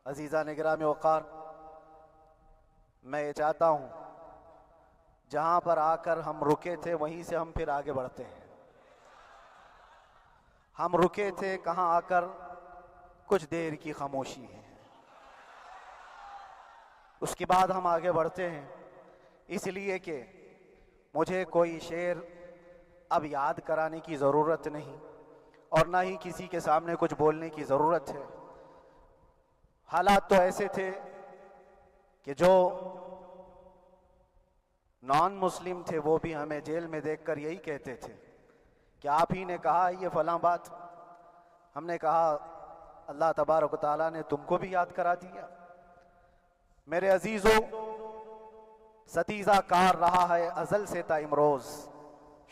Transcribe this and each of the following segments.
عزیزان گرامی وقار، میں یہ چاہتا ہوں جہاں پر آ کر ہم رکے تھے وہیں سے ہم پھر آگے بڑھتے ہیں۔ ہم رکے تھے کہاں آ کر؟ کچھ دیر کی خاموشی ہے، اس کے بعد ہم آگے بڑھتے ہیں، اس لیے کہ مجھے کوئی شعر اب یاد کرانے کی ضرورت نہیں اور نہ ہی کسی کے سامنے کچھ بولنے کی ضرورت ہے۔ حالات تو ایسے تھے کہ جو نان مسلم تھے وہ بھی ہمیں جیل میں دیکھ کر یہی کہتے تھے کہ آپ ہی نے کہا یہ فلاں بات۔ ہم نے کہا اللہ تبارک و تعالیٰ نے تم کو بھی یاد کرا دیا۔ میرے عزیزو، ستیزہ کار رہا ہے ازل سے تا امروز،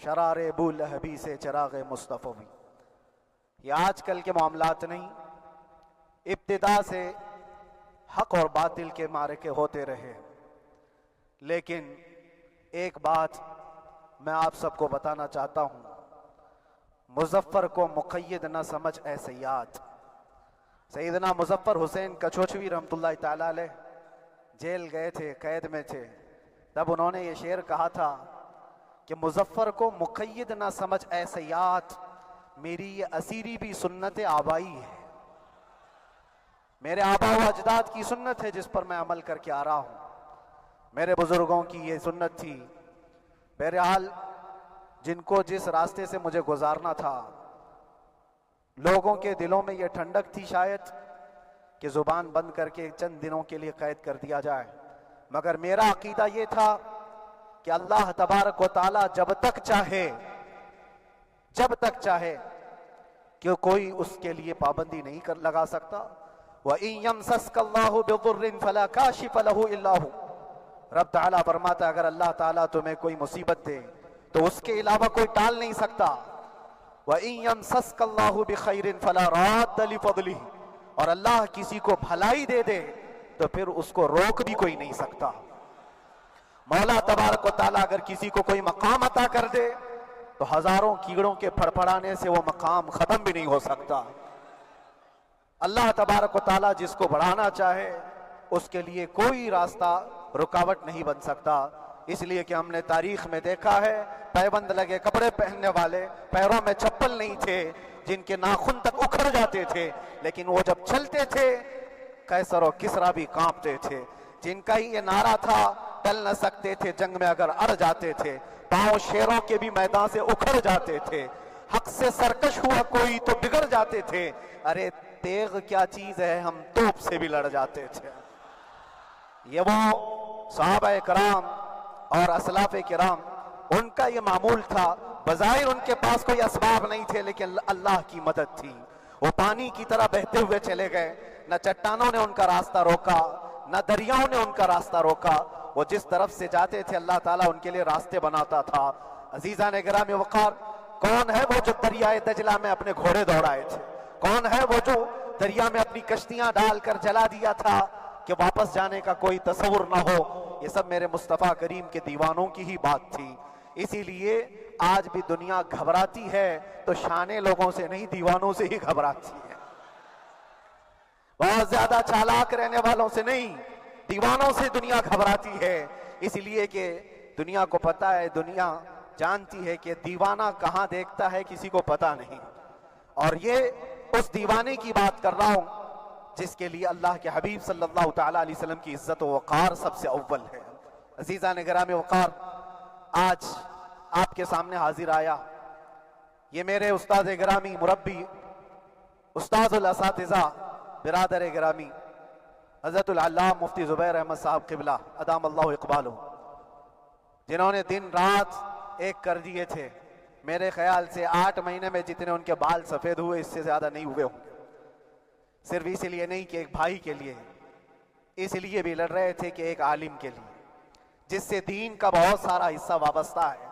شرار ابو لہبی سے چراغ مصطفی۔ یہ آج کل کے معاملات نہیں، ابتدا سے حق اور باطل کے معرکے ہوتے رہے۔ لیکن ایک بات میں آپ سب کو بتانا چاہتا ہوں، مظفر کو مقید نہ سمجھ اے سیاد۔ سیدنا مظفر حسین کچھوچھوی رحمت اللہ تعالیٰ علیہ جیل گئے تھے، قید میں تھے، تب انہوں نے یہ شعر کہا تھا کہ مظفر کو مقید نہ سمجھ اے سیاد، میری یہ اسیری بھی سنت آبائی ہے، میرے آبا و اجداد کی سنت ہے جس پر میں عمل کر کے آ رہا ہوں، میرے بزرگوں کی یہ سنت تھی۔ بہرحال جن کو جس راستے سے مجھے گزارنا تھا، لوگوں کے دلوں میں یہ ٹھنڈک تھی شاید کہ زبان بند کر کے چند دنوں کے لیے قید کر دیا جائے، مگر میرا عقیدہ یہ تھا کہ اللہ تبارک و تعالیٰ جب تک چاہے کہ کوئی اس کے لیے پابندی نہیں لگا سکتا۔ وَإِن يَمْسَسْكَ اللَّهُ بِضُرٍّ فَلَا كَاشِفَ لَهُ إِلَّا هُوَ۔ رب تعالیٰ فرماتا ہے اگر اللہ تعالیٰ تمہیں کوئی مصیبت دے تو اس کے علاوہ کوئی ٹال نہیں سکتا۔ وَإِن يَمْسَسْكَ اللَّهُ بِخَيْرٍ فَلَا رَادَّ لِفَضْلِهِ، اور اللہ کسی کو بھلائی دے دے تو پھر اس کو روک بھی کوئی نہیں سکتا۔ مولا تبارک و تعالیٰ اگر کسی کو کوئی مقام عطا کر دے تو ہزاروں کیڑوں کے پھڑپڑانے سے وہ مقام ختم بھی نہیں ہو سکتا۔ اللہ تبارک و تعالیٰ جس کو بڑھانا چاہے اس کے لیے کوئی راستہ رکاوٹ نہیں بن سکتا۔ اس لیے کہ ہم نے تاریخ میں دیکھا ہے پیبند لگے کپڑے پہننے والے، پیروں میں چپل نہیں تھے، جن کے ناخن تک اکھڑ جاتے تھے، لیکن وہ جب چلتے تھے قیصر و کسریٰ بھی کانپتے تھے۔ جن کا ہی یہ نعرہ تھا ٹل نہ سکتے تھے جنگ میں اگر اڑ جاتے تھے، پاؤں شیروں کے بھی میدان سے اکھڑ جاتے تھے، حق سے سرکش ہوا کوئی تو بگڑ جاتے تھے، ارے تیغ کیا چیز ہے ہم توپ سے بھی لڑ جاتے تھے۔ یہ وہ صحابہ کرام اور اسلاف کرام، ان کا یہ معمول تھا۔ بظاہر ان کے پاس کوئی اسباب نہیں تھے لیکن اللہ کی مدد تھی۔ وہ پانی کی طرح بہتے ہوئے چلے گئے، نہ چٹانوں نے ان کا راستہ روکا، نہ دریاؤں نے ان کا راستہ روکا، وہ جس طرف سے جاتے تھے اللہ تعالیٰ ان کے لیے راستے بناتا تھا۔ عزیزان گرامی وقار، کون ہے وہ جو دریائے دجلہ میں اپنے گھوڑے دوڑائے تھے؟ کون ہے وہ جو دریا میں اپنی کشتیاں ڈال کر جلا دیا تھا کہ واپس جانے کا کوئی تصور نہ ہو؟ یہ سب میرے مصطفیٰ کریم کے دیوانوں کی ہی بات تھی۔ اسی لیے آج بھی دنیا گھبراتی ہے تو شانے لوگوں سے نہیں، دیوانوں سے ہی گھبراتی ہے۔ بہت زیادہ چالاک رہنے والوں سے نہیں، دیوانوں سے دنیا گھبراتی ہے۔ اس لیے کہ دنیا کو پتا ہے، دنیا جانتی ہے کہ دیوانہ کہاں دیکھتا ہے کسی کو پتا نہیں۔ اور یہ اس دیوانے کی بات کر رہا ہوں جس کے لیے اللہ کے حبیب صلی اللہ تعالیٰ علیہ وسلم کی عزت و وقار سب سے اول ہے۔ عزیزان گرامی وقار، آج آپ کے سامنے حاضر آیا، یہ میرے استاد گرامی، مربی، استاذ الاساتذہ، برادر گرامی حضرت العلامہ مفتی زبیر احمد صاحب قبلہ ادام اللہ اقبالہ، جنہوں نے دن رات ایک کر دیے تھے۔ میرے خیال سے 8 مہینے میں جتنے ان کے بال سفید ہوئے اس سے زیادہ نہیں ہوئے ہوں گے۔ صرف اس لیے نہیں کہ ایک بھائی کے لیے، اس لیے بھی لڑ رہے تھے کہ ایک عالم کے لیے جس سے دین کا بہت سارا حصہ وابستہ ہے۔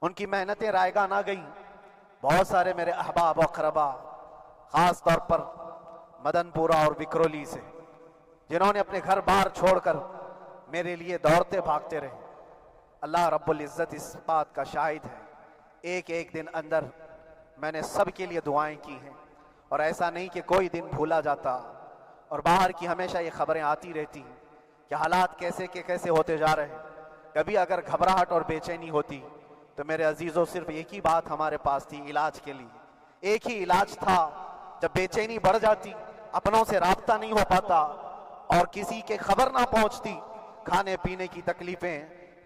ان کی محنتیں رائگاں نہ گئیں۔ بہت سارے میرے احباب و اقربا، خاص طور پر مدن پورہ اور وکرولی سے، جنہوں نے اپنے گھر بار چھوڑ کر میرے لیے دوڑتے بھاگتے رہے، اللہ رب العزت اس بات کا شاہد ہے، ایک ایک دن اندر میں نے سب کے لیے دعائیں کی ہیں، اور ایسا نہیں کہ کوئی دن بھولا جاتا، اور باہر کی ہمیشہ یہ خبریں آتی رہتی ہیں کہ حالات کیسے کے کیسے ہوتے جا رہے ہیں. کبھی اگر گھبراہٹ اور بے چینی ہوتی تو میرے عزیزوں صرف ایک ہی بات ہمارے پاس تھی علاج کے لیے. ایک ہی علاج تھا. جب بے چینی بڑھ جاتی، اپنوں سے رابطہ نہیں ہو پاتا اور کسی کے خبر نہ پہنچتی، کھانے پینے کی تکلیفیں،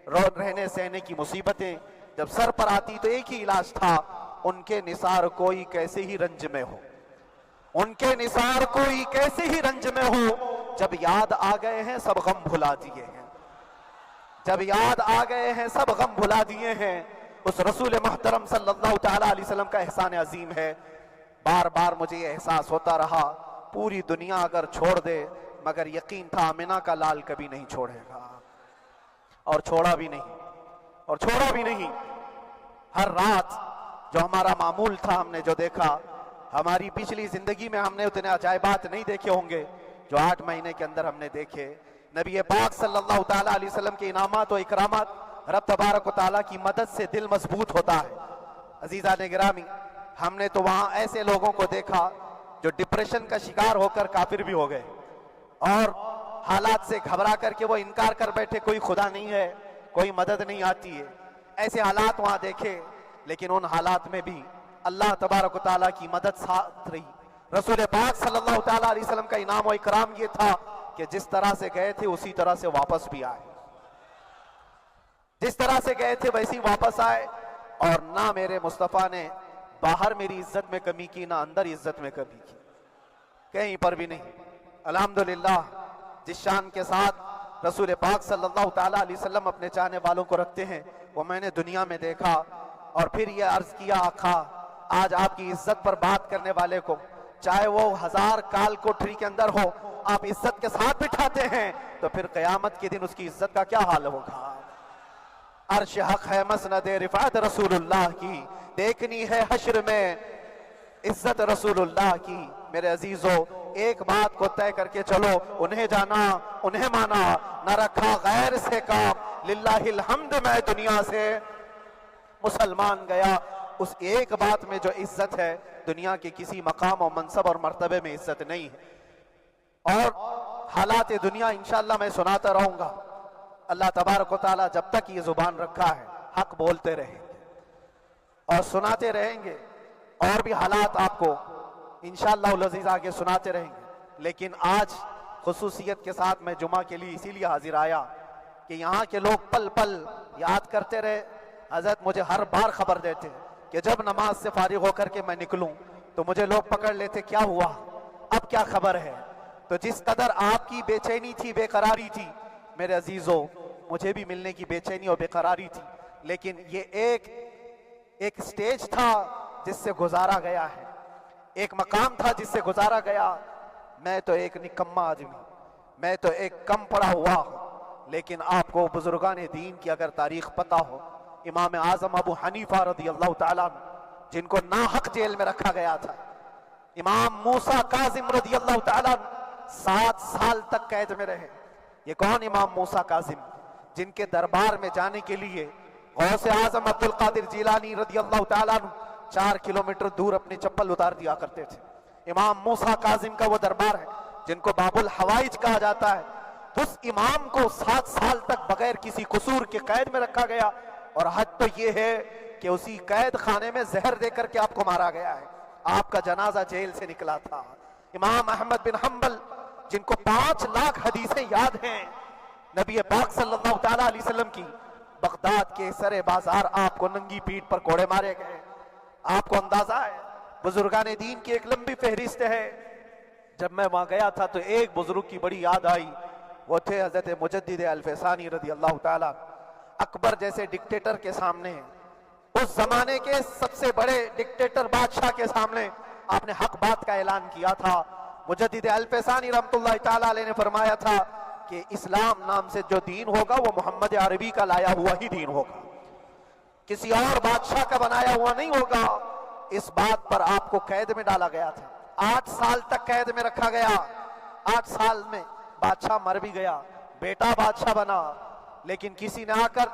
رہنے سہنے کی مصیبتیں جب سر پر آتی تو ایک ہی علاج تھا، ان کے نثار کوئی کیسے ہی رنج میں ہو، ان کے نثار کوئی کیسے ہی رنج میں ہو. جب یاد آ گئے ہیں سب غم بھلا دیے ہیں، جب یاد آ گئے ہیں سب غم بھلا دیے ہیں. اس رسول محترم صلی اللہ تعالیٰ علیہ وسلم کا احسان عظیم ہے. بار بار مجھے یہ احساس ہوتا رہا پوری دنیا اگر چھوڑ دے مگر یقین تھا آمنہ کا لال کبھی نہیں چھوڑے گا، اور چھوڑا بھی نہیں. ہر رات جو ہمارا معمول تھا ہم نے جو دیکھا، ہماری پچھلی زندگی میں ہم نے اتنے عجائبات نہیں دیکھے ہوں گے جو 8 مہینے کے اندر ہم نے دیکھے. نبی پاک صلی اللہ تعالیٰ علیہ وسلم کے انعامات و اکرامات، رب تبارک و تعالیٰ کی مدد سے دل مضبوط ہوتا ہے. عزیزان گرامی، ہم نے تو وہاں ایسے لوگوں کو دیکھا جو ڈپریشن کا شکار ہو کر کافر بھی ہو گئے اور حالات سے گھبرا کر کے وہ انکار کر بیٹھے کوئی خدا نہیں ہے، کوئی مدد نہیں آتی ہے. ایسے حالات وہاں دیکھے، لیکن ان حالات میں بھی اللہ تبارک و تعالیٰ کی مدد ساتھ رہی. رسول پاک صلی اللہ تعالیٰ علیہ وسلم کا انعام و اکرام یہ تھا کہ جس طرح سے گئے تھے اسی طرح سے واپس بھی آئے، جس طرح سے گئے تھے ویسی واپس آئے. اور نہ میرے مصطفیٰ نے باہر میری عزت میں کمی کی، نہ اندر عزت میں کمی کی، کہیں پر بھی نہیں. الحمدللہ جس شان کے ساتھ رسول پاک صلی اللہ تعالیٰ علیہ وسلم اپنے چاہنے والوں کو رکھتے ہیں وہ میں نے دنیا میں دیکھا. اور پھر یہ عرض کیا آقا آج آپ کی عزت پر بات کرنے والے کو چاہے وہ 1000 کال کوٹری کے اندر ہو آپ عزت کے ساتھ بٹھاتے ہیں تو پھر قیامت کے دن اس کی عزت کا کیا حال ہوگا. عرش حق ہے مسند رفعت رسول اللہ کی، دیکھنی ہے حشر میں عزت رسول اللہ کی. میرے عزیزو ایک بات کو طے کر کے چلو، انہیں جانا انہیں مانا، نہ رکھا غیر سے کام، للہ الحمد میں دنیا سے مسلمان گیا. اس ایک بات میں جو عزت ہے دنیا کے کسی مقام و منصب اور مرتبے میں عزت نہیں ہے. اور حالات دنیا انشاءاللہ میں سناتا رہوں گا. اللہ تبارک و تعالیٰ جب تک یہ زبان رکھا ہے حق بولتے رہیں گے اور سناتے رہیں گے، اور بھی حالات آپ کو انشاءاللہ العزیز آگے سناتے رہیں گے. لیکن آج خصوصیت کے ساتھ میں جمعہ کے لیے اسی لیے حاضر آیا کہ یہاں کے لوگ پل پل یاد کرتے رہے. حضرت مجھے ہر بار خبر دیتے کہ جب نماز سے فارغ ہو کر کے میں نکلوں تو مجھے لوگ پکڑ لیتے کیا ہوا، اب کیا خبر ہے. تو جس قدر آپ کی بے چینی تھی، بے قراری تھی، میرے عزیزو مجھے بھی ملنے کی بے چینی اور بے قراری تھی، لیکن یہ ایک سٹیج تھا جس سے گزارا گیا ہے، ایک مقام تھا جس سے گزارا گیا. میں تو ایک نکما آدمی، میں تو ایک کم پڑا ہوا ہوں، لیکن آپ کو بزرگان دین کی اگر تاریخ پتہ ہو، امام اعظم ابو حنیفہ رضی اللہ تعالیٰ عنہ جن کو ناحق جیل میں رکھا گیا تھا، امام موسیٰ کاظم رضی اللہ تعالیٰ عنہ 7 سال تک قید میں رہے. یہ کون امام موسیٰ کاظم جن کے دربار میں جانے کے لیے غوث اعظم عبد القادر جیلانی رضی اللہ تعالیٰ عنہ 4 کلومیٹر دور اپنی چپل اتار دیا کرتے تھے. امام موسیٰ کاظم کا وہ دربار ہے جن کو باب الحوائج کہا جاتا ہے. تو اس امام کو 7 سال تک بغیر کسی قصور کے قید میں رکھا گیا، اور حد تو یہ ہے کہ اسی قید خانے میں زہر دے کر کے آپ کو مارا گیا ہے. آپ کا جنازہ جیل سے نکلا تھا. امام احمد بن حنبل جن کو 5 لاکھ حدیثیں یاد ہیں نبی پاک صلی اللہ تعالیٰ علیہ وسلم کی، بغداد کے سر بازار آپ کو ننگی پیٹھ پر کوڑے مارے گئے. آپ کو اندازہ ہے بزرگان دین کی ایک لمبی فہرست ہے. جب میں وہاں گیا تھا تو ایک بزرگ کی بڑی یاد آئی، وہ تھے حضرت مجدد الفسانی رضی اللہ تعالیٰ. اکبر جیسے ڈکٹیٹر کے سامنے، اس زمانے کے سب سے بڑے ڈکٹیٹر بادشاہ کے سامنے آپ نے حق بات کا اعلان کیا تھا. مجدد الفسانی رحمت اللہ تعالیٰ علیہ نے فرمایا تھا کہ اسلام نام سے جو دین ہوگا وہ محمد عربی کا لایا ہوا ہی دین ہوگا، کسی اور بادشاہ کا بنایا ہوا نہیں ہوگا. اس بات پر آپ کو قید میں ڈالا گیا تھا، 8 سال تک قید میں رکھا گیا. 8 سال میں بادشاہ مر بھی گیا، بیٹا بادشاہ بنا، لیکن کسی نے آ کر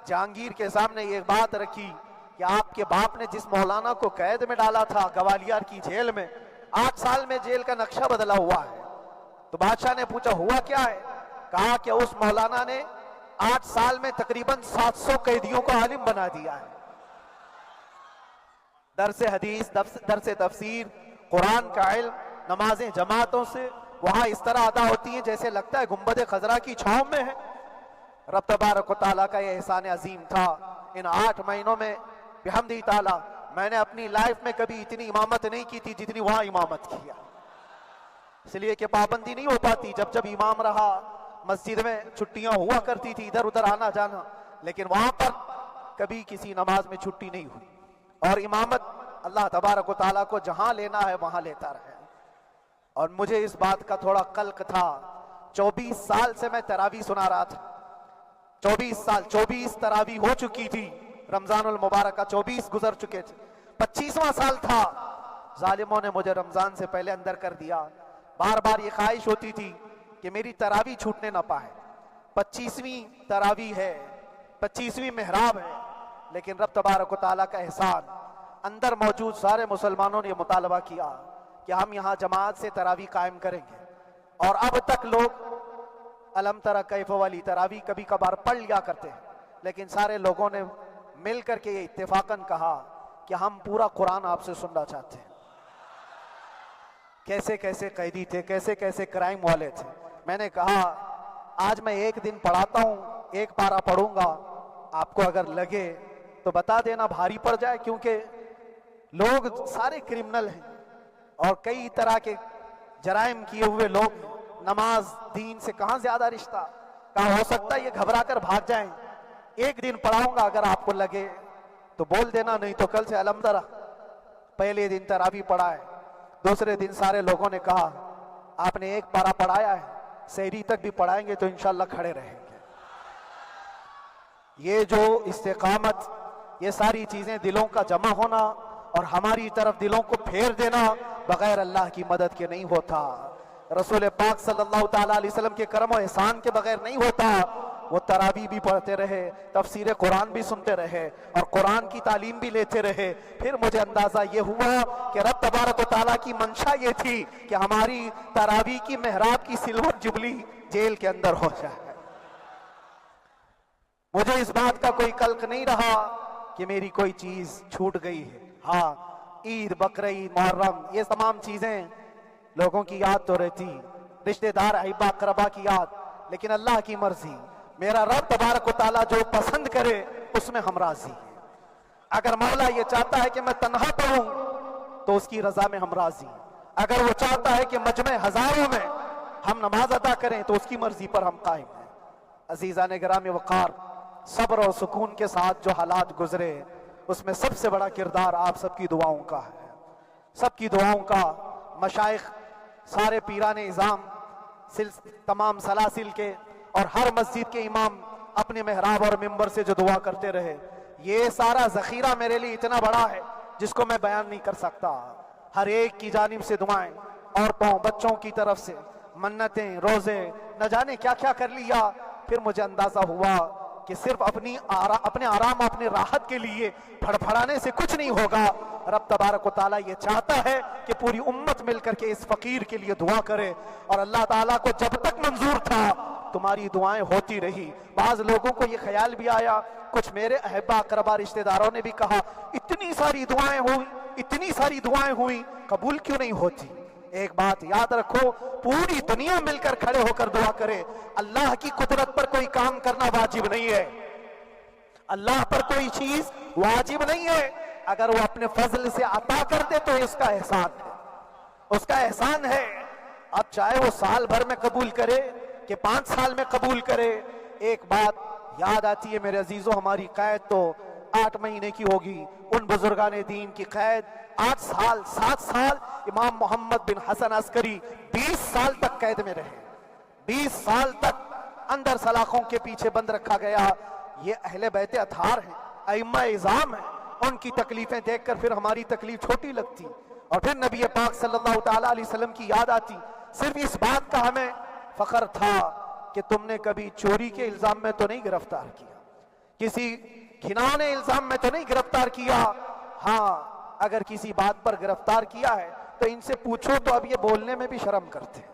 جہانگیر کے سامنے یہ بات رکھی کہ آپ کے باپ نے جس مولانا کو قید میں ڈالا تھا گوالیار کی جیل میں، 8 سال میں جیل کا نقشہ بدلا ہوا ہے. تو بادشاہ نے پوچھا ہوا کیا ہے؟ کہا کہ اس مولانا نے 8 سال میں تقریباً 700 قیدیوں کو عالم بنا دیا ہے. درس حدیث، درس تفسیر، قرآن کا علم، نمازیں جماعتوں سے وہاں اس طرح ادا ہوتی ہیں جیسے لگتا ہے گنبد خضرا کی چھاؤں میں ہے. رب تبارک و تعالیٰ کا یہ احسان عظیم تھا. ان 8 مہینوں میں بحمدہ تعالیٰ میں نے اپنی لائف میں کبھی اتنی امامت نہیں کی تھی جتنی وہاں امامت کیا. اس لیے کہ پابندی نہیں ہو پاتی. جب امام رہا مسجد میں چھٹیاں ہوا کرتی تھی، ادھر ادھر آنا جانا، لیکن وہاں پر کبھی کسی نماز میں چھٹی نہیں ہوئی. اور امامت اللہ تبارک و تعالیٰ کو جہاں لینا ہے وہاں لیتا رہے. اور مجھے اس بات کا تھوڑا قلق تھا. 24 سال سے میں تراویح سنا رہا تھا. 24 تراویح ہو چکی تھی. رمضان المبارک کا 24 گزر چکے تھے. 25واں سال تھا. ظالموں نے مجھے رمضان سے پہلے اندر کر دیا. بار بار یہ خواہش ہوتی تھی کہ میری تراویح چھوٹنے نہ پائے. 25ویں تراویح ہے، 25ویں محراب ہے، لیکن رب تبارک و تعالیٰ کا احسان، اندر موجود سارے مسلمانوں نے یہ مطالبہ کیا کہ ہم یہاں جماعت سے تراویح قائم کریں گے. اور اب تک لوگ الم تری کیف والی تراویح کبھی کبھار پڑھ لیا کرتے ہیں، لیکن سارے لوگوں نے مل کر کے یہ اتفاقاً کہا کہ ہم پورا قرآن آپ سے سننا چاہتے ہیں. کیسے کیسے قیدی تھے، کیسے کیسے کرائم والے تھے. میں نے کہا آج میں ایک دن پڑھاتا ہوں، ایک پارہ پڑھوں گا، آپ کو اگر لگے تو بتا دینا، بھاری پڑ جائے، کیونکہ لوگ سارے کرمنل ہیں اور کئی طرح کے جرائم کیے ہوئے لوگ ہیں. نماز دین سے کہاں زیادہ رشتہ. کہا ہو سکتا ہے یہ گھبرا کر بھاگ جائیں. ایک دن پڑھاؤں گا، اگر آپ کو لگے تو بول دینا، نہیں تو کل سے الحمدللہ. پہلے دن تراویح پڑھائے. دوسرے دن سارے لوگوں نے کہا آپ نے ایک پارہ پڑھایا ہے، سحری تک بھی پڑھائیں گے تو انشاءاللہ کھڑے رہیں گے. یہ جو استقامت، یہ ساری چیزیں دلوں کا جمع ہونا اور ہماری طرف دلوں کو پھیر دینا بغیر اللہ کی مدد کے نہیں ہوتا. رسول پاک صلی اللہ تعالیٰ علیہ وسلم کے کرم و احسان کے بغیر نہیں ہوتا. وہ تراویح بھی پڑھتے رہے، تفسیر قرآن بھی سنتے رہے اور قرآن کی تعلیم بھی لیتے رہے. پھر مجھے اندازہ یہ ہوا کہ رب تبارک و تعالیٰ کی منشا یہ تھی کہ ہماری تراویح کی محراب کی سلور جبلی جیل کے اندر ہو جائے. مجھے اس بات کا کوئی قلق نہیں رہا کہ میری کوئی چیز چھوٹ گئی ہے. ہاں، عید، بقرعید، محرم، یہ تمام چیزیں لوگوں کی یاد تو رہتی، رشتہ دار، احبا، اقربا کی یاد، لیکن اللہ کی مرضی. میرا رب تبارک و تعالیٰ جو پسند کرے اس میں ہم راضی ہیں. اگر مولا یہ چاہتا ہے کہ میں تنہا پڑھوں تو اس کی رضا میں ہم راضی ہیں. اگر وہ چاہتا ہے کہ مجمع ہزاروں میں ہم نماز ادا کریں تو اس کی مرضی پر ہم قائم ہیں. عزیزان گرامی وقار، صبر و سکون کے ساتھ جو حالات گزرے اس میں سب سے بڑا کردار آپ سب کی دعاؤں کا ہے. سب کی دعاؤں کا. مشائخ، سارے پیران اعظام، تمام سلاسل کے اور ہر مسجد کے امام اپنے محراب اور ممبر سے جو دعا کرتے رہے، یہ سارا ذخیرہ میرے لیے اتنا بڑا ہے جس کو میں بیان نہیں کر سکتا. ہر ایک کی جانب سے دعائیں، عورتوں، بچوں کی طرف سے منتیں، روزے، نہ جانے کیا کیا کر لیا. پھر مجھے اندازہ ہوا کہ صرف اپنے آرام، اپنے راحت کے لیے پھڑپھڑانے سے کچھ نہیں ہوگا. رب تبارک و تعالیٰ یہ چاہتا ہے کہ پوری امت مل کر کے اس فقیر کے لیے دعا کرے. اور اللہ تعالیٰ کو جب تک منظور تھا تمہاری دعائیں ہوتی رہی. بعض لوگوں کو یہ خیال بھی آیا، کچھ میرے احبا اقربا رشتہ داروں نے بھی کہا اتنی ساری دعائیں ہوئیں قبول کیوں نہیں ہوتی. ایک بات یاد رکھو، پوری دنیا مل کر کھڑے ہو کر دعا کرے. اللہ کی قدرت پر کوئی کام کرنا واجب نہیں ہے. اللہ پر کوئی چیز واجب نہیں ہے. اگر وہ اپنے فضل سے عطا کر دے تو اس کا احسان ہے، اس کا احسان ہے. اب چاہے وہ سال بھر میں قبول کرے کہ 5 سال میں قبول کرے. ایک بات یاد آتی ہے میرے عزیزوں، ہماری قید تو 8 مہینے کی ہوگی. ان بزرگان دین کی قید 8 سال، 7 سال. امام محمد بن حسن عسکری 20 سال تک قید میں رہے. 20 سال تک اندر سلاخوں کے پیچھے بند رکھا گیا. یہ اہل بیت اطہار ہیں، ائمہ اعظام ہیں. ان کی تکلیفیں دیکھ کر پھر ہماری تکلیف چھوٹی لگتی اور پھر نبی پاک صلی اللہ تعالیٰ علیہ وسلم کی یاد آتی. صرف اس بات کا ہمیں فخر تھا کہ تم نے کبھی چوری کے الزام میں تو نہیں گرفتار کیا، کسی گھنانے الزام میں تو نہیں گرفتار کیا. ہاں، اگر کسی بات پر گرفتار کیا ہے تو ان سے پوچھو تو اب یہ بولنے میں بھی شرم کرتے ہیں.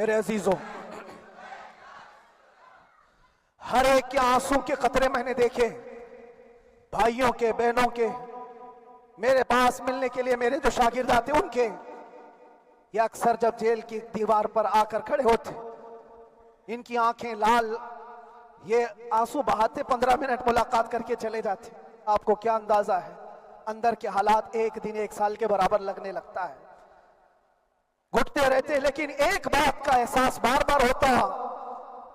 میرے عزیزوں، ہر ایک کے آنسوں کے قطرے میں نے دیکھے، بھائیوں کے، بہنوں کے، میرے پاس ملنے کے لیے میرے جو شاگرد آتے ان کے، یہ اکثر جب جیل کی دیوار پر آ کر کھڑے ہوتے، ان کی آنکھیں لال، یہ آنسو بہاتے 15 منٹ ملاقات کر کے چلے جاتے۔ آپ کو کیا اندازہ ہے اندر کے حالات ایک دن ایک سال کے برابر لگنے لگتا ہے، گھٹتے رہتے، لیکن ایک بات کا احساس بار بار ہوتا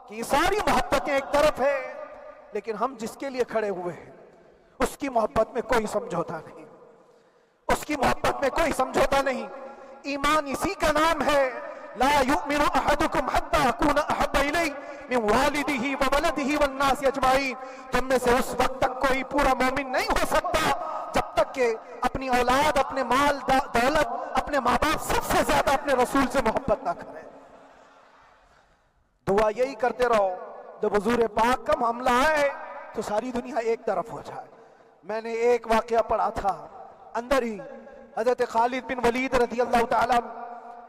کہ یہ ساری محبتیں ایک طرف ہے، لیکن ہم جس کے لیے کھڑے ہوئے ہیں اس کی محبت میں کوئی سمجھوتا نہیں، اس کی محبت میں کوئی سمجھوتا نہیں۔ ایمان اسی کا نام ہے، لا یؤمن احدکم حتی اکون احب الیہ من والدہ وولدہ والناس اجمعین۔ تم میں سے اس وقت تک کوئی پورا مومن نہیں ہو سکتا جب تک کہ اپنی اولاد، اپنے مال دولت، اپنے ماں باپ، سب سے زیادہ اپنے رسول سے محبت نہ کرے۔ دعا یہی کرتے رہو جب حضور پاک کا معاملہ آئے تو ساری دنیا ایک طرف ہو جائے۔ میں نے ایک واقعہ پڑھا تھا اندر ہی، حضرت خالد بن ولید رضی اللہ تعالیٰ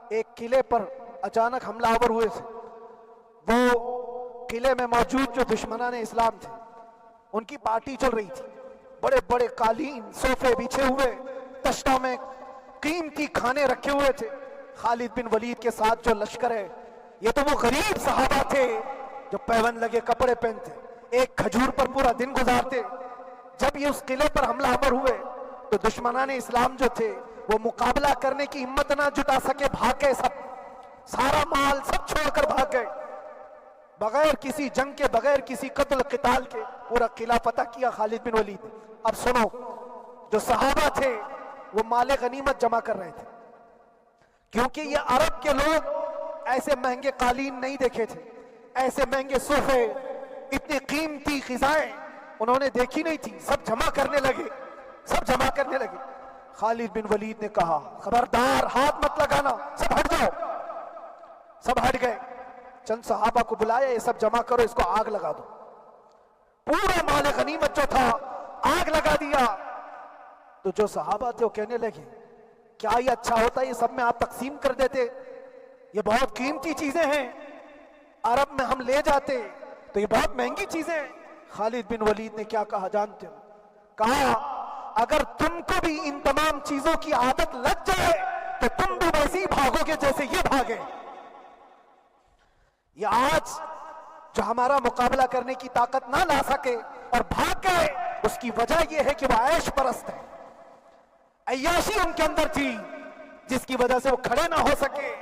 ایک قلعے پر اچانک حملہ آور ہوئے تھے۔ وہ قلعے میں موجود جو دشمنان اسلام تھے ان کی پارٹی چل رہی تھی، بڑے بڑے قالین، صوفے بچھے ہوئے، تشتوں میں قیمتی کھانے رکھے ہوئے تھے۔ خالد بن ولید کے ساتھ جو لشکر ہے، یہ تو وہ غریب صحابہ تھے جو پیون لگے کپڑے پہنتے، ایک کھجور پر پورا دن گزارتے۔ جب یہ اس قلعے پر حملہ آور ہوئے تو دشمنان اسلام جو تھے وہ مقابلہ کرنے کی ہمت نہ جٹا سکے، بھاگ گئے، سب سارا مال سب چھوڑ کر بھاگ گئے، بغیر کسی جنگ کے، بغیر کسی قتل قتال کے پورا قلعہ فتح کیا خالد بن ولید۔ اب سنو، جو صحابہ تھے وہ مال غنیمت جمع کر رہے تھے، کیونکہ یہ عرب کے لوگ ایسے مہنگے قالین نہیں دیکھے تھے، ایسے مہنگے صوفے، اتنی قیمتی غذائیں انہوں نے دیکھی نہیں تھی۔ سب جمع کرنے لگے، سب جمع کرنے لگے۔ خالد بن ولید نے کہا خبردار ہاتھ مت لگانا، سب ہٹ جاؤ۔ سب ہٹ گئے، چند صحابہ کو بلایا، یہ سب جمع کرو، اس کو آگ لگا دو۔ پورا مال غنیمت جو تھا آگ لگا دیا۔ تو جو صحابہ تھے وہ کہنے لگے کیا یہ اچھا ہوتا ہے یہ سب میں آپ تقسیم کر دیتے، یہ بہت قیمتی چیزیں ہیں، عرب میں ہم لے جاتے تو یہ بہت مہنگی چیزیں ہیں۔ خالد بن ولید نے کیا کہا جانتے ہو؟ کہا اگر تم کو بھی ان تمام چیزوں کی عادت لگ جائے تو تم بھی ویسے ہی بھاگو گے جیسے یہ بھاگے۔ یہ آج جو ہمارا مقابلہ کرنے کی طاقت نہ لا سکے اور بھاگ گئے، اس کی وجہ یہ ہے کہ وہ عیش پرست ہے، عیاشی ان کے اندر تھی جس کی وجہ سے وہ کھڑے نہ ہو سکے۔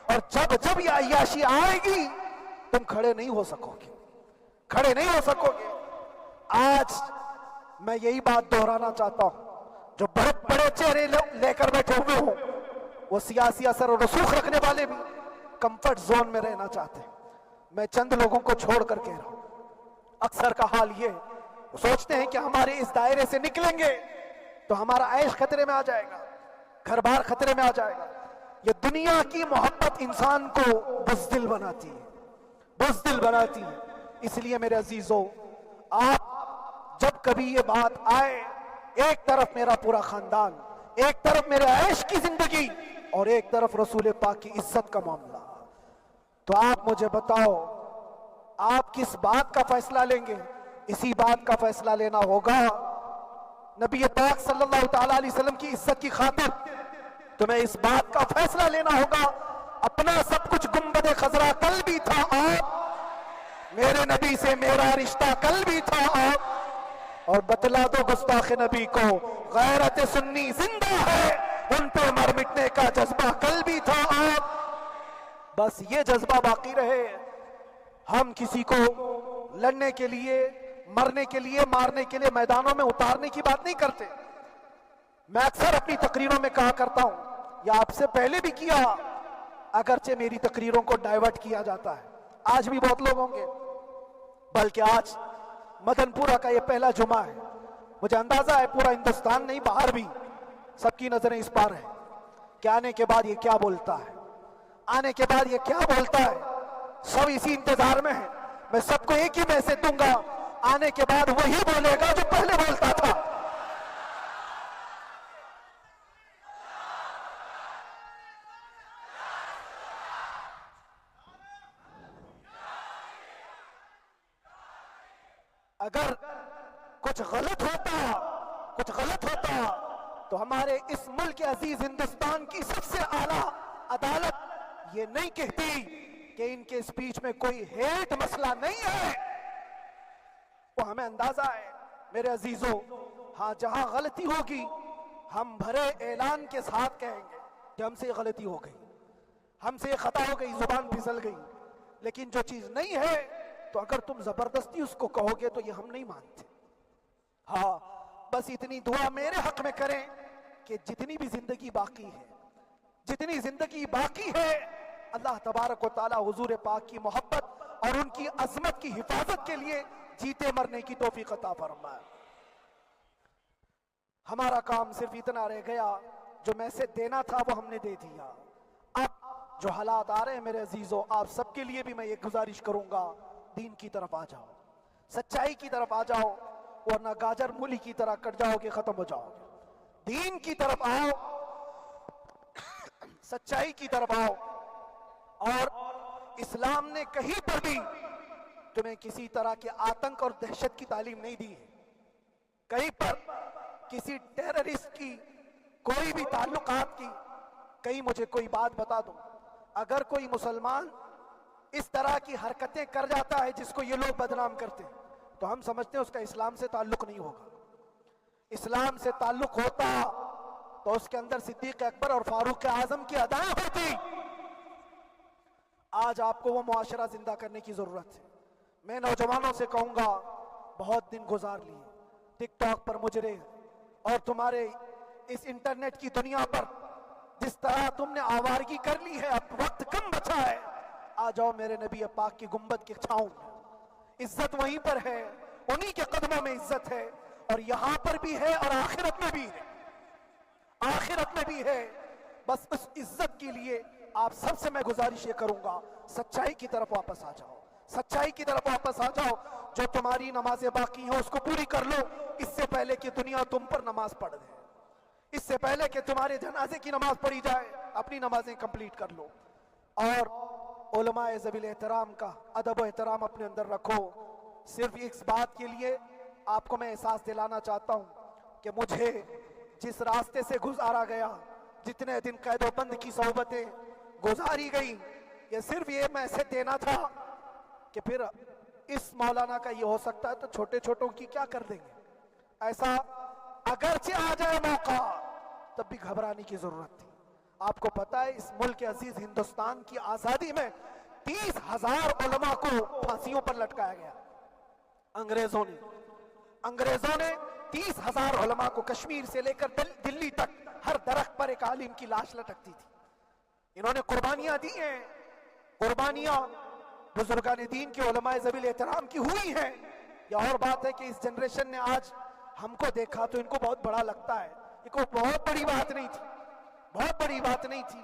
اور جب یہ عیاشی آئے گی تم کھڑے نہیں ہو سکو گے، کھڑے نہیں ہو سکو گے۔ آج میں یہی بات دہرانا چاہتا ہوں، جو بڑے بڑے چہرے لے کر بیٹھے ہوئے ہوں، وہ سیاسی اثر و رسوخ رکھنے والے بھی کمفرٹ زون میں رہنا چاہتے ہیں۔ میں چند لوگوں کو چھوڑ کر کہہ رہا ہوں، اکثر کا حال یہ وہ سوچتے ہیں کہ ہمارے اس دائرے سے نکلیں گے تو ہمارا عیش خطرے میں آ جائے گا، گھر بار خطرے میں آ جائے گا۔ یہ دنیا کی محبت انسان کو بزدل بناتی ہے، بزدل بناتی ہے۔ اس لیے میرے عزیزوں، آپ جب کبھی یہ بات آئے، ایک طرف میرا پورا خاندان، ایک طرف میرے عیش کی زندگی اور ایک طرف رسول پاک کی عزت کا معاملہ، تو آپ مجھے بتاؤ آپ کس بات کا فیصلہ لیں گے؟ اسی بات کا فیصلہ لینا ہوگا نبی پاک صلی اللہ تعالیٰ علیہ وسلم کی عزت کی خاطر تمہیں اس بات کا فیصلہ لینا ہوگا۔ اپنا سب کچھ گنبد خضرا کل بھی تھا آپ، میرے نبی سے میرا رشتہ کل بھی تھا آپ، اور بتلا دو گستاخ نبی کو غیرت سنی زندہ ہے، ان پہ مر مٹنے کا جذبہ کل بھی تھا آپ۔ بس یہ جذبہ باقی رہے۔ ہم کسی کو لڑنے کے لیے، مرنے کے لیے، مارنے کے لیے میدانوں میں اتارنے کی بات نہیں کرتے۔ میں اکثر اپنی تقریروں میں کہا کرتا ہوں، یا آپ سے پہلے بھی کیا، اگرچہ میری تقریروں کو ڈائیورٹ کیا جاتا ہے، آج بھی بہت لوگ ہوں گے، بلکہ آج مدن پورہ کا یہ پہلا جمعہ ہے، مجھے اندازہ ہے پورا ہندوستان نہیں باہر بھی سب کی نظریں اس پار ہیں کہ آنے کے بعد یہ کیا بولتا ہے، آنے کے بعد یہ کیا بولتا ہے۔ سب اسی انتظار میں ہیں۔ میں سب کو ایک ہی میسج دوں گا، آنے کے بعد وہی بولے گا جو پہلے بولتا تھا۔ اگر کچھ غلط ہوتا تو ہمارے اس ملک عزیز ہندوستان کی سب سے اعلیٰ عدالت یہ نہیں کہتی کہ ان کے اسپیچ میں کوئی ہیٹ مسئلہ نہیں ہے. وہ ہمیں اندازہ ہے میرے عزیزوں. ہاں جہاں غلطی ہوگی ہم بھرے اعلان کے ساتھ کہیں گے کہ ہم سے یہ غلطی ہو گئی, ہم سے یہ خطا ہو گئی, زبان پھسل گئی. لیکن جو چیز نہیں ہے تو اگر تم زبردستی اس کو کہو گے تو یہ ہم نہیں مانتے. ہاں بس اتنی دعا میرے حق میں کریں کہ جتنی بھی زندگی باقی ہے اللہ تبارک و تعالی حضور پاک کی محبت اور ان کی عظمت کی حفاظت کے لیے جیتے مرنے کی توفیق عطا فرمائے. ہمارا کام صرف اتنا رہ گیا, جو میسج دینا تھا وہ ہم نے دے دیا. اب جو حالات آ رہے ہیں میرے عزیزوں, آپ سب کے لیے بھی میں یہ گزارش کروں گا, دین کی طرف آ جاؤ, سچائی کی طرف آ جاؤ, ورنہ گاجر مولی کی طرح کٹ جاؤ گے, ختم ہو جاؤ گے. دین کی طرف آؤ, سچائی کی طرف آؤ. اور اسلام نے کہیں پر بھی تمہیں کسی طرح کے آتنک اور دہشت کی تعلیم نہیں دی ہے. کہیں پر کسی ٹیررسٹ کی کوئی بھی تعلقات کی, کہیں مجھے کوئی بات بتا دو, اگر کوئی مسلمان اس طرح کی حرکتیں کر جاتا ہے جس کو یہ لوگ بدنام کرتے ہیں تو ہم سمجھتے ہیں اس کا اسلام سے تعلق نہیں ہوگا. اسلام سے تعلق ہوتا تو اس کے اندر صدیق اکبر اور فاروق اعظم کی ادائیں ہوتی. آج آپ کو وہ معاشرہ زندہ کرنے کی ضرورت ہے. میں نوجوانوں سے کہوں گا, بہت دن گزار لیے ٹک ٹاک پر مجرے اور تمہارے اس انٹرنیٹ کی دنیا پر جس طرح تم نے آوارگی کر لی ہے, اب وقت کم بچا ہے. آ جاؤ میرے نبی پاک کی گنبد کے چھاؤں میں, عزت وہیں پر ہے, انہی کے قدموں میں عزت ہے, اور یہاں پر بھی ہے اور آخرت میں بھی ہے, آخرت میں بھی ہے. بس اس عزت کے لیے آپ سب سے میں گزارش یہ کروں گا, سچائی کی طرف واپس آ جاؤ, سچائی کی طرف واپس آ جاؤ. جو تمہاری نمازیں باقی ہیں اس کو پوری کر لو, اس سے پہلے کہ دنیا تم پر نماز پڑھ دے, اس سے پہلے کہ تمہارے جنازے کی نماز پڑھی جائے, اپنی نمازیں کمپلیٹ کر لو. اور علماء ذویل احترام کا ادب و احترام اپنے اندر رکھو. صرف اس بات کے لیے آپ کو میں احساس دلانا چاہتا ہوں کہ مجھے جس راستے سے گزارا گیا, جتنے دن قید و بند کی صحبتیں گزاری گئی, یہ صرف یہ میسج دینا تھا کہ پھر اس مولانا کا یہ ہو سکتا ہے تو چھوٹے چھوٹوں کی کیا کر دیں گے. ایسا اگرچہ آ جائے موقع تب بھی گھبرانے کی ضرورت تھی. آپ کو پتا ہے اس ملک عزیز ہندوستان کی آزادی میں 30,000 علماء کو پھانسیوں پر لٹکایا گیا. انگریزوں نے 30,000 علماء کو کشمیر سے لے کر دلی تک ہر درخت پر ایک عالم کی لاش لٹکتی تھی. انہوں نے قربانیاں دی ہیں, قربانیاں بزرگان دین کے علماء ذویل احترام کی ہوئی ہیں. یہ اور بات ہے کہ اس جنریشن نے آج ہم کو دیکھا تو ان کو بہت بڑا لگتا ہے. یہ کوئی بہت بڑی بات نہیں تھی, بہت بڑی بات نہیں تھی.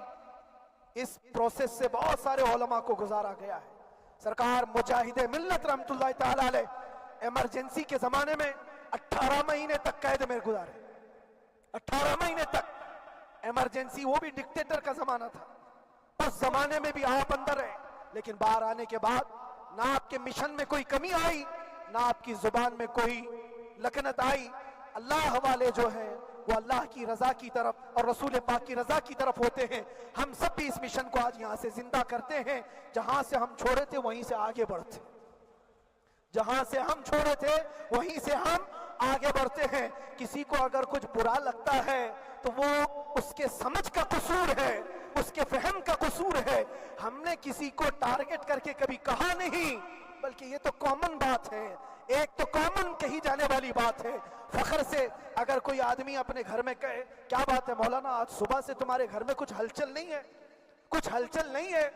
اس پروسیس سے بہت سارے علماء کو گزارا گیا ہے. سرکار مجاہد ملت رحمت اللہ تعالی علیہ ایمرجنسی کے زمانے میں 18 مہینے تک قید میں گزارے, 18 مہینے تک ایمرجنسی, وہ بھی ڈکٹیٹر کا زمانہ تھا. اس زمانے میں بھی آپ اندر رہے, لیکن باہر آنے کے بعد نہ آپ کے مشن میں کوئی کمی آئی, نہ آپ کی زبان میں کوئی لکنت آئی. اللہ والے جو ہیں وہ اللہ کی رضا کی طرف اور رسول پاک کی رضا کی طرف ہوتے ہیں. ہم سب بھی اس مشن کو آج یہاں سے زندہ کرتے ہیں. جہاں سے ہم چھوڑے تھے وہیں سے آگے بڑھتے, جہاں سے ہم چھوڑے تھے وہیں سے ہم آگے بڑھتے ہیں. کسی کو اگر کچھ برا لگتا ہے تو وہ اس کے سمجھ کا قصور ہے, اس کے فہم کا قصور ہے. ہم نے کسی کو ٹارگٹ کر کے کبھی کہا نہیں, بلکہ یہ تو کامن بات ہے, ایک تو کامن کہی جانے والی بات ہے. فخر سے اگر کوئی آدمی اپنے گھر میں کہے, کیا بات ہے مولانا آج صبح سے تمہارے گھر میں کچھ ہلچل نہیں ہے, کچھ ہلچل نہیں ہے.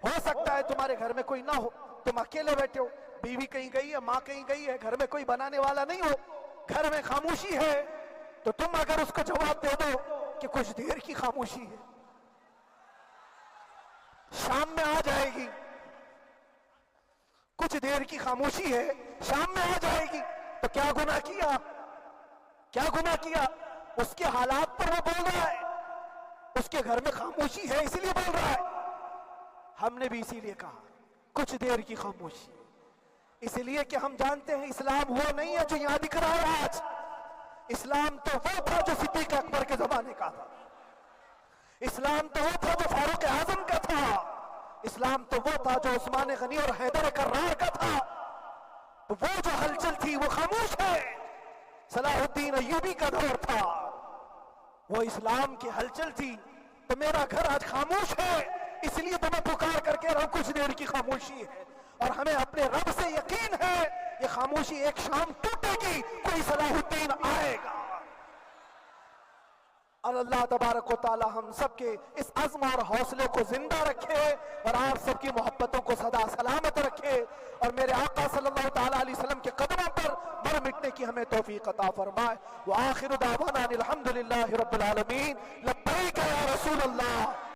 ہو سکتا ہے تمہارے گھر میں کوئی نہ ہو, تم اکیلے بیٹھے ہو, بیوی کہیں گئی ہے, ماں کہیں گئی ہے, گھر میں کوئی بنانے والا نہیں ہو, گھر میں خاموشی ہے, تو تم اگر اس کو جواب دے دو کہ کچھ دیر کی خاموشی ہے, شام میں آ جائے گی, کچھ دیر کی خاموشی ہے, شام میں آ جائے گی, تو کیا گناہ کیا, کیا گناہ کیا؟ اس کے حالات پر وہ بول رہا ہے, اس کے گھر میں خاموشی ہے اسی لیے بول رہا ہے. ہم نے بھی اسی لیے کہا کچھ دیر کی خاموشی, اس لیے کہ ہم جانتے ہیں اسلام وہ نہیں ہے جو یہاں دکھ رہا ہے آج. اسلام تو وہ تھا جو صدیق اکبر کے زمانے کا تھا. اسلام تو وہ تھا جو فاروق اعظم کا تھا. اسلام تو وہ تھا جو عثمان غنی اور حیدر کرار کا تھا. وہ جو ہلچل تھی وہ خاموش ہے. صلاح الدین ایوبی کا دور تھا، وہ اسلام کی ہلچل تھی. تو میرا گھر آج خاموش ہے، اس لیے تو میں پکار کر کے رہا ہوں کچھ دیر کی خاموشی ہے، اور ہمیں اپنے رب سے یقین ہے یہ خاموشی ایک شام ٹوٹے گی، کوئی صلاح الدین آئے گا. اور اللہ تبارک و تعالی ہم سب کے اس عزم اور حوصلے کو زندہ رکھے اور آپ سب کی محبتوں کو سدا سلامت رکھے، اور میرے آقا صلی اللہ تعالی علیہ وسلم کے قدموں پر مر مٹنے کی ہمیں توفیق عطا فرمائے. وآخر دعوانا الحمدللہ رب العالمین. لبیک یا رسول اللہ.